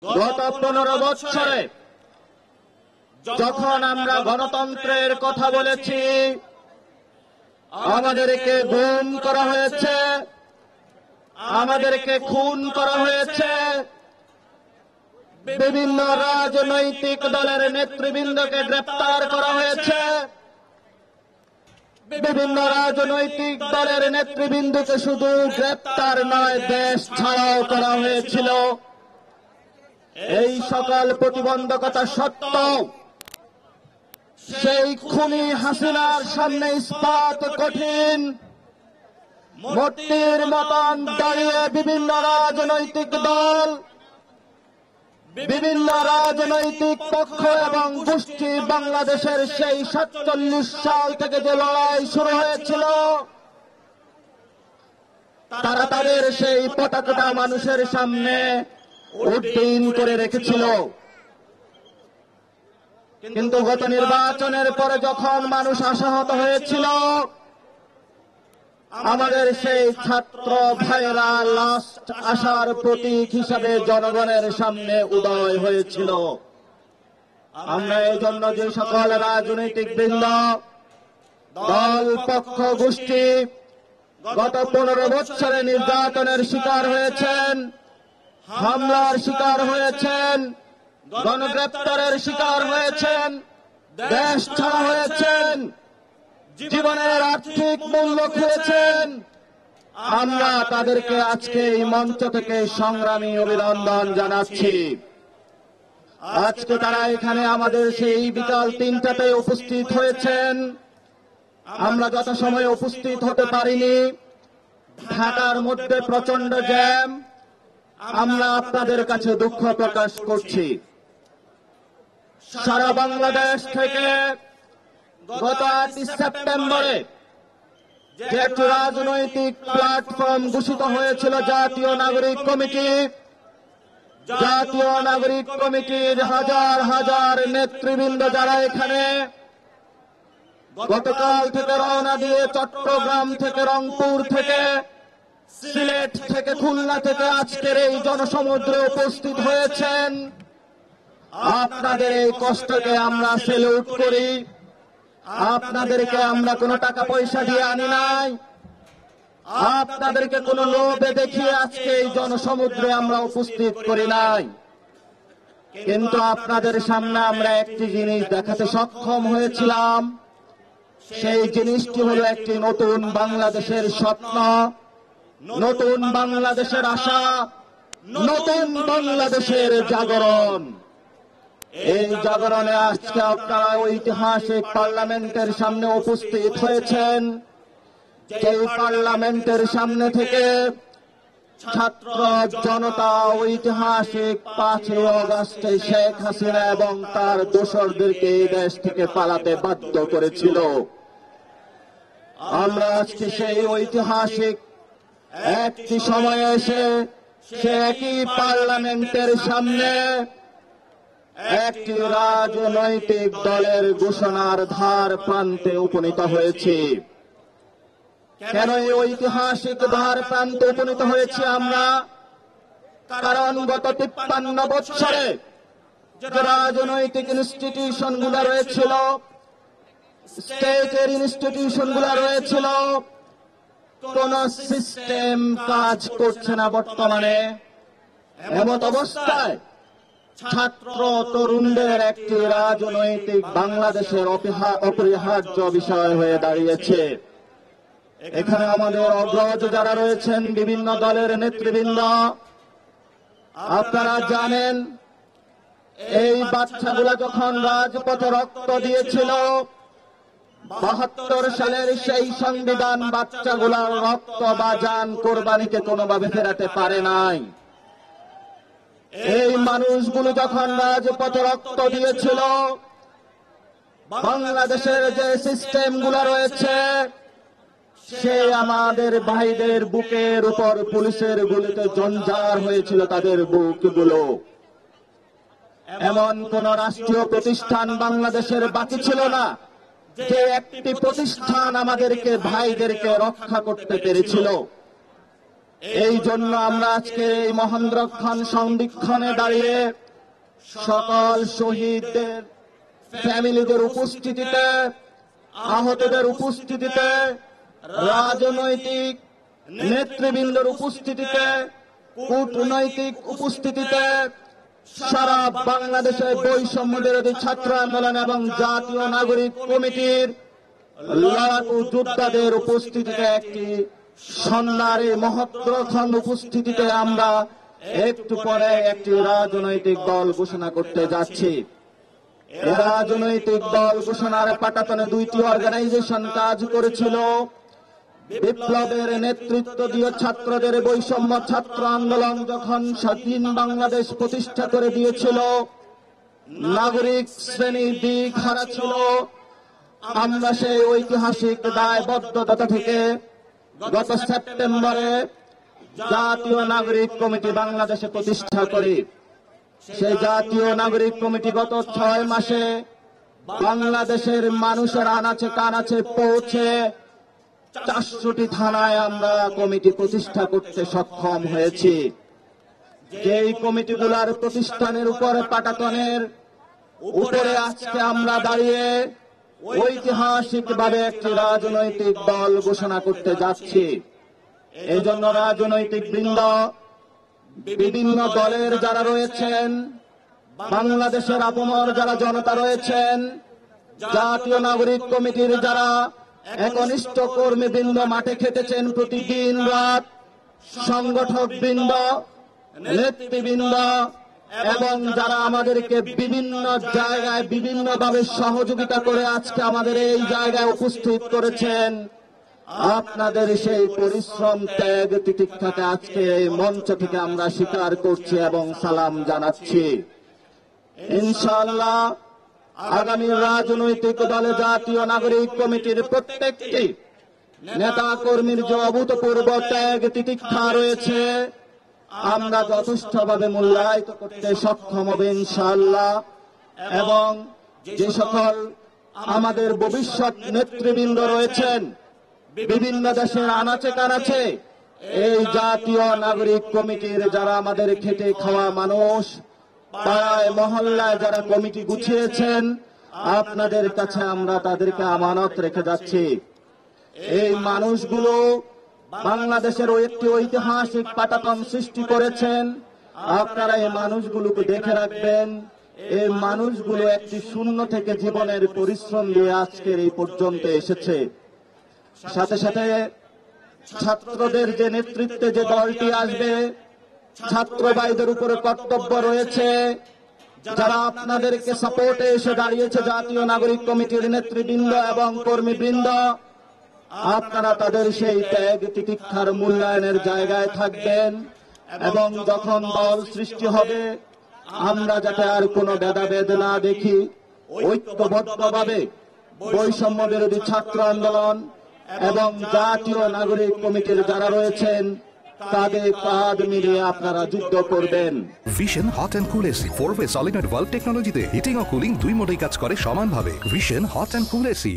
গত 15 বছরে যখন আমরা গণতন্ত্রের কথা বলেছি, আমাদেরকে গুম করা হয়েছে, আমাদেরকে খুন করা হয়েছে, বিভিন্ন রাজনৈতিক দলের নেতৃবৃন্দকে গ্রেপ্তার করা হয়েছে, বিভিন্ন রাজনৈতিক দলের নেতৃবৃন্দকে শুধু গ্রেপ্তার নয়, দেশ ছাড়াও করা হয়েছিল। এই সকল প্রতিবন্ধকতা সত্ত্বেও সেই খুনি হাসিনার সামনে ইস্পাত কঠিন, মূর্তির মতন দাঁড়িয়ে বিভিন্ন রাজনৈতিক দল, বিভিন্ন রাজনৈতিক পক্ষ এবং গোষ্ঠী বাংলাদেশের সেই 47 সাল থেকে যে লড়াই শুরু হয়েছিল, তারা তাদের সেই পতাকাটা মানুষের সামনে উড্ডীন করে রেখেছিল। কিন্তু গত নির্বাচনের পরে যখন মানুষ আশাহত হয়েছিল, আমাদের সেই ছাত্র ভাইয়েরা লাস্ট আশার প্রতীক হিসাবে জনগণের সামনে উদয় হয়েছিল। আমরা এই জন্য যে সকল রাজনৈতিক বৃন্দ, দল, পক্ষ, গোষ্ঠী গত 15 বছরে নির্যাতনের শিকার হয়েছেন, হামলার শিকার হয়েছেন, গণগ্রেপ্তারের শিকার হয়েছেন, দেশ ছাড়া হয়েছেন, জীবনের আর্থিক মূল্য খুঁজেছেন, আমরা তাদেরকে আজকে এই মঞ্চ থেকে সংগ্রামী অভিনন্দন জানাচ্ছি। আজকে তারা এখানে আমাদের সেই বিকাল 3টাতে উপস্থিত হয়েছেন। আমরা যথাসময়ে উপস্থিত হতে পারিনি, ঢাকার মধ্যে প্রচন্ড জ্যাম। আমরা আপনাদের কাছে দুঃখ প্রকাশ করছি। সারা বাংলাদেশ থেকে গত 8 সেপ্টেম্বরে যে একটি রাজনৈতিক প্ল্যাটফর্ম ঘোষিত হয়েছিল জাতীয় নাগরিক কমিটি, জাতীয় নাগরিক কমিটির হাজার হাজার নেতৃবৃন্দ যারা এখানে গতকাল থেকে রওনা দিয়ে চট্টগ্রাম থেকে, রংপুর থেকে, সিলেট থেকে, খুলনা থেকে আজকের এই জনসমুদ্রে উপস্থিত হয়েছেন, আপনাদের এই কষ্টকে আমরা স্যালুট করি। আপনাদেরকে আমরা কোনো টাকা পয়সা দিয়ে আনি নাই, আপনাদেরকে কোনো লোভে দেখিয়ে আজকে এই জনসমুদ্রে আমরা উপস্থিত করি নাই। কিন্তু আপনাদের সামনে আমরা একটি জিনিস দেখাতে সক্ষম হয়েছিলাম। সেই জিনিসটি হলো একটি নতুন বাংলাদেশের স্বপ্ন, নতুন বাংলাদেশের আশা, নতুন বাংলাদেশের জাগরণ। এই জাগরণে আজকে আপনারা ঐতিহাসিক পার্লামেন্টের সামনে উপস্থিত হয়েছেন। এই পার্লামেন্টের সামনে থেকে ছাত্র জনতা ঐতিহাসিক 5 আগস্টে শেখ হাসিনা এবং তার দোসরদেরকে এই দেশ থেকে পালাতে বাধ্য করেছিল। আমরা আজকে সেই ঐতিহাসিক একটি সময়ে এসে সে একই পার্লামেন্টের সামনে একটি রাজনৈতিক দলের ঘোষণার ধার প্রান্তে উপনীত হয়েছে। কেন এই ঐতিহাসিক ধার প্রান্তে উপনীত হয়েছে আমরা? কারণ গত 53 বছরে যে রাজনৈতিক ইনস্টিটিউশন গুলো রয়েছিল, স্টেটের ইনস্টিটিউশন গুলো রয়েছিল, কোন সিস্টেম কাজ করছে না বর্তমানে। এমত অবস্থায় ছাত্র তরুণদের একটি রাজনৈতিক বাংলাদেশের অপরিহার্য বিষয় হয়ে দাঁড়িয়েছে। এখানে আমাদের অগ্রজ যারা রয়েছেন, বিভিন্ন দলের নেতৃবৃন্দ, আপনারা জানেন এই বাচ্চাগুলা যখন রাজপথে রক্ত দিয়েছিল, 72 সালের সেই সংবিধান বাচ্চাগুলার রক্ত বা জান কোরবানিকে কোনোভাবে ফেরাতে পারে নাই। এই মানুষগুলো যখন রাজপথে রক্ত দিয়েছিল, বাংলাদেশের যে সিস্টেমগুলো রয়েছে, সে আমাদের ভাইদের বুকের উপর পুলিশের গুলিতে জঞ্জার হয়েছিল তাদের বুকগুলো। এমন কোন রাষ্ট্রীয় প্রতিষ্ঠান বাংলাদেশের বাকি ছিল না যে একটি প্রতিষ্ঠান আমাদেরকে ভাইদেরকে রক্ষা করতে পেরেছিল। এই জন্য আমরা আজকে এই মহেন্দ্রক্ষণ সন্ধিক্ষণে দাঁড়িয়ে সকল শহীদদের ফ্যামিলিদের উপস্থিতিতে, আহতদের উপস্থিতিতে, রাজনৈতিক নেতৃবৃন্দের উপস্থিতিতে, কূটনৈতিক উপস্থিতিতে, সারা বাংলাদেশে বৈষম্য বিরোধী ছাত্র আন্দোলন এবং জাতীয় নাগরিক কমিটির লড়াকু যোদ্ধাদের উপস্থিতিতে একটি সন্ধ্যার এই মহত্তরক্ষণ উপস্থিতিতে আমরা একটু পরে একটি রাজনৈতিক দল ঘোষণা করতে যাচ্ছি। এই রাজনৈতিক দল ঘোষণার পাটাতনে দুইটি অর্গানাইজেশন কাজ করেছিল। বিপ্লবের নেতৃত্ব দিয়ে ছাত্রদের বৈষম্য ছাত্র আন্দোলন যখন স্বাধীন বাংলাদেশ প্রতিষ্ঠা করে দিয়েছিল, নাগরিক শ্রেণী দিক হারা ছিল। আমরা সেই ঐতিহাসিক দায়বদ্ধতা থেকে গত সেপ্টেম্বরে জাতীয় নাগরিক কমিটি বাংলাদেশে প্রতিষ্ঠা করি। সেই জাতীয় নাগরিক কমিটি গত 6 মাসে বাংলাদেশের মানুষের আনাচে কানাচে পৌঁছে 400টি থানায় আমরা কমিটি প্রতিষ্ঠা করতে সক্ষম হয়েছি। যেই কমিটিগুলার প্রতিষ্ঠানের উপরে পাটাতনের উপরে আজকে আমরা দাঁড়িয়ে ঐতিহাসিকভাবে একটি রাজনৈতিক দল ঘোষণা করতে যাচ্ছি। এই জন্য রাজনৈতিক বৃন্দ, বিভিন্ন দলের যারা রয়েছেন, বাংলাদেশের আপমর যারা জনতা রয়েছেন, জাতীয় নাগরিক কমিটির যারা একনিষ্ঠ কর্মীবৃন্দ মাঠে খেটেছেন প্রতিদিন রাত, সংগঠক বৃন্দ, নেতৃবৃন্দ এবং যারা আমাদেরকে বিভিন্ন জায়গায় বিভিন্নভাবে সহযোগিতা করে আজকে আমাদের এই জায়গায় উপস্থিত করেছেন, আপনাদের সেই পরিশ্রম ত্যাগ তিতিক্ষাকে আজকে এই মঞ্চ থেকে আমরা স্বীকার করছি এবং সালাম জানাচ্ছি। ইনশাআল্লাহ আগামী রাজনৈতিক দলে জাতীয় নাগরিক কমিটির প্রত্যেকটি নেতা কর্মীর যে অভূতপূর্ব ত্যাগ তিতিক্ষা রয়েছে আমরা যথেষ্টভাবে মূল্যায়িত করতে সক্ষম হবে ইনশাআল্লাহ। এবং যে সকল আমাদের ভবিষ্যৎ নেতৃবৃন্দ রয়েছেন বিভিন্ন দেশের আনাচে কানাচে, এই জাতীয় নাগরিক কমিটির যারা আমাদের খেটে খাওয়া মানুষ, পাড়ায় মহল্লায় যারা কমিটি গুছিয়েছেন, আপনাদের কাছে আমরা তাদেরকে আমানত রেখে যাচ্ছি। এই মানুষগুলো বাংলাদেশের একটি ঐতিহাসিক পাটাতন সৃষ্টি করেছেন। আপনারা এই মানুষগুলোকে দেখে রাখবেন। এই মানুষগুলো একটি শূন্য থেকে জীবনের পরিশ্রম দিয়ে আজকের এই পর্যন্ত এসেছে। সাথে সাথে ছাত্রদের যে নেতৃত্বে যে দলটি আসবে, ছাত্র ভাইদের উপরে কর্তব্য রয়েছে, যারা আপনাদেরকে সাপোর্টে এসে দাঁড়িয়েছে জাতীয় নাগরিক কমিটির নেতৃবৃন্দ এবং কর্মীবৃন্দ, আপনারা তাদের সেই ত্যাগ তিতিক্ষার মূল্যায়নের জায়গায় থাকবেন এবং যখন দল সৃষ্টি হবে আমরা যাতে আর কোনো ভেদাভেদ না দেখি, ঐক্যবদ্ধভাবে বৈষম্য বিরোধী ছাত্র আন্দোলন এবং জাতীয় নাগরিক কমিটির যারা রয়েছেন তাদের কাঁধ মিলিয়ে আপনারা যুদ্ধ করবেন। Vision hot and cool AC 4-ওয়ে সলিনয়েড ভালভ টেকনোলজিতে হিটিং ও কুলিং দুই মোডেই কাজ করে সমানভাবে। Vision hot and cool AC